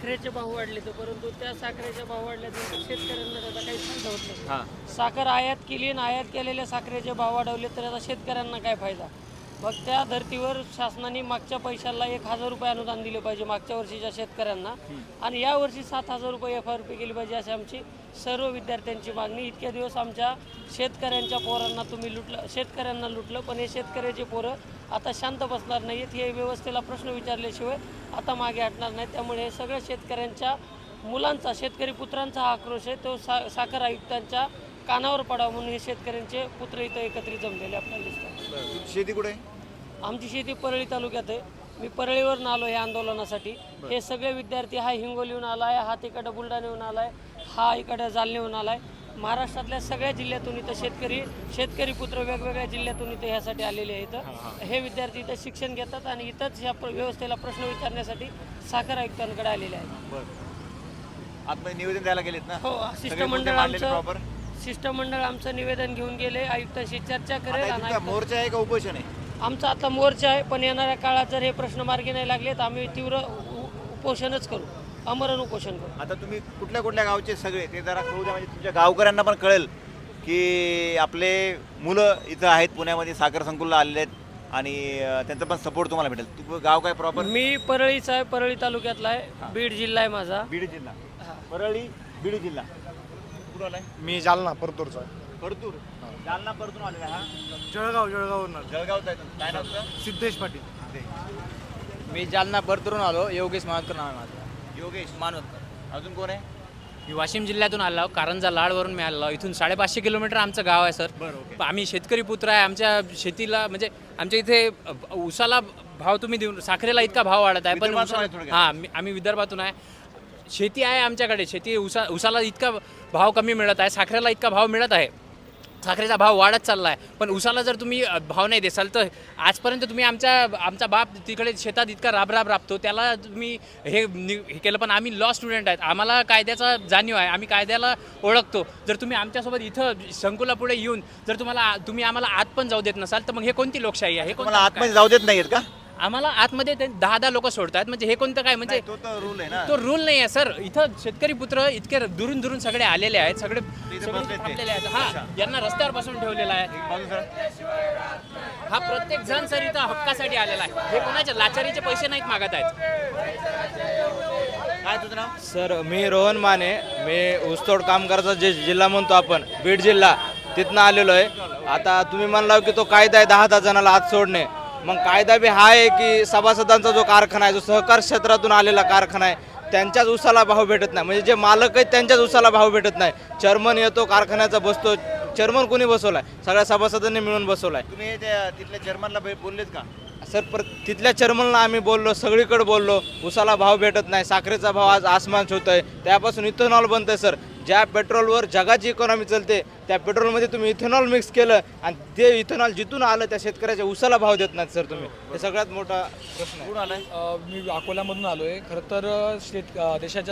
साखरेचे भाव वाढले तर, परंतु त्या साखरेचे भाव वाढल्यानंतर शेतकऱ्यांना त्याचा काही फायदा होत नाही. हां साखर आयात केली आणि आयात केलेल्या साखरेचे भाव वाढवले तर आता शेतकऱ्यांना काय फायदा. मग त्या धर्तीवर शासनाने मागच्या पैशाला 1,000 रुपये अनुदान दिले पाहिजे मागच्या वर्षीच्या शेतकऱ्यांना, आणि यावर्षी 7,000 रुपये FRP केली पाहिजे अशी आमची सर्व विद्यार्थ्यांची मागणी. इतक्या दिवस आमच्या शेतकऱ्यांच्या पोरांना तुम्ही शेतकऱ्यांना लुटलं, पण हे शेतकऱ्याचे पोरं आता शांत बसणार नाहीत. हे व्यवस्थेला प्रश्न विचारल्याशिवाय आता मागे हटणार नाहीत. त्यामुळे हे सगळ्या शेतकऱ्यांच्या मुलांचा, शेतकरी पुत्रांचा हा आक्रोश आहे, तो साखर आयुक्तांच्या कानावर पडावा म्हणून हे शेतकऱ्यांचे पुत्र इथं एकत्रित जमलेले आपल्याला दिसतात. शेती कुठे आहे? आमची शेती परळी तालुक्यात आहे. मी परळीवरून आलो या आंदोलनासाठी. हे सगळे विद्यार्थी, हा हिंगोलीहून आला आहे, हा तिकडं बुलढाण्याहून आला आहे, हा इकडं जालन्याहून आला आहे. महाराष्ट्रातल्या सगळ्या जिल्ह्यातून इथं शेतकरी पुत्र वेगवेगळ्या जिल्ह्यातून इथं ह्यासाठी आलेले आहेत. हे विद्यार्थी इथं शिक्षण घेतात आणि इथंच ह्या व्यवस्थेला प्रश्न विचारण्यासाठी साखर आयुक्तांकडे आलेले आहेत. आतमध्ये निवेदन द्यायला गेलेत ना? हो, शिष्टमंडळ आमचं निवेदन घेऊन गेले, आयुक्तांशी चर्चा करेल. आणि मोर्चा आहे का उपोषण आहे? आमचा आता मोर्चा आहे, पण येणाऱ्या काळात जर हे प्रश्न मार्गी नाही लागले तर आम्ही तीव्र उपोषणच करू, आमरण उपोषण करू. आता तुम्ही कुठल्या कुठल्या गावचे सगळे ते जरा कळू द्या, म्हणजे तुमच्या गावकऱ्यांना पण कळेल की आपले मुलं इथं आहेत, पुण्यामध्ये साखर संकुलला आलेले आहेत आणि त्यांचा पण सपोर्ट तुम्हाला भेटेल. तू गाव काय प्रॉपर? मी परळीचा आहे, परळी तालुक्यातला आहे, बीड जिल्हा आहे माझा. बीड जिल्हा, परळी बीड जिल्हा. कुठं आलाय? मी जालना परतूरचा. परतूर, जालना परतूर आलेला. हा जळगाववरून जळगावचा आहे. काय नाव तुझं? सिद्धेश पाटील. मी जालना परतूरून आलो. योगेश मानोतकर नाव आहे माझं. योगेश मानोतकर. अजून कोण आहे? मी वाशिम जिल्ह्यातून आलो, कारंजा लाडवरून मी आलो. इथून 550 किलोमीटर आमचं गाव आहे सर. आम्ही शेतकरी पुत्र आहे. आमच्या शेतीला म्हणजे आमच्या इथे उसाला भाव तुम्ही देऊन, साखरेला इतका भाव वाढत आहे, पण आम्ही विदर्भातून आहे. शेती आहे आमच्याकडे, शेती उसाला इतका भाव कमी मिळत आहे, साखरेला इतका भाव मिळत आहे, साखरेचा भाव वाढत चालला आहे. पण उसाला जर तुम्ही भाव नाही देसाल तर आजपर्यंत तुम्ही आमचा बाप तिकडे शेतात इतका राबतो, त्याला तुम्ही हे केलं. पण आम्ही लॉ स्टुडंट आहेत, आम्हाला कायद्याचा जाणीव आहे, आम्ही कायद्याला ओळखतो. जर तुम्ही आमच्यासोबत इथं संकुलापुढे येऊन जर तुम्ही आम्हाला आत पण जाऊ देत नसाल तर मग हे कोणती लोकशाही आहे? तुम्हाला आतमध्ये जाऊ देत नाहीयेत का? आम्हाला आतमध्ये 10 लोक सोडतात, म्हणजे हे कोणतं काय? म्हणजे तो रूल आहे ना. तो रूल नाही आहे सर. इथं शेतकरी पुत्र इतके दुरून सगळे आलेले आहेत, सगळे बसलेत ते. थांबलेले आहेत. हा, यांना रस्त्यावर बसून ठेवलेला आहे. हा प्रत्येक जण सर इथं हक्कासाठी आलेला आहे. हे कोणाचे लाचारीचे पैसे नाहीत मागत आहेत. काय तुझं नाव? सर मी रोहन माने. मी ऊसतोड कामगाराचा जे जिल्हा म्हणतो आपण, बीड जिल्हा, तिथनं आलेलो आहे. आता तुम्ही म्हणला की तो कायदा आहे 10 जणांना आत सोडणे. मग कायदा बी हा आहे की सभासदांचा जो कारखाना आहे, जो सहकार क्षेत्रातून आलेला कारखाना आहे, त्यांच्याच उसाला भाव भेटत नाही. म्हणजे जे मालक आहेत त्यांच्याच उसाला भाव भेटत नाही. चेअरमन येतो कारखान्याचा बसतो. चेअरमन कोणी बसवलाय? सगळ्या सभासदांनी मिळून बसवलाय. तुम्ही तिथल्या चेअरमनला बोललेत का? सर तिथल्या चेअरमनला आम्ही बोललो, सगळीकडे बोललो. उसाला भाव भेटत नाही, साखरेचा भाव आज आसमान छूतोय. त्यापासून इथेनॉल बनतंय सर. ज्या पेट्रोलवर जगाची इकॉनॉमी चालते त्या पेट्रोलमध्ये तुम्ही इथेनॉल मिक्स केलं आणि ते इथेनॉल जिथून आलं त्या शेतकऱ्याच्या उसाला भाव देत नाहीत सर तुम्ही. हे सगळ्यात मोठा प्रश्न आहे. कुठून आलाय? मी अकोल्यामधून आलो आहे. खरं तर देशाच्या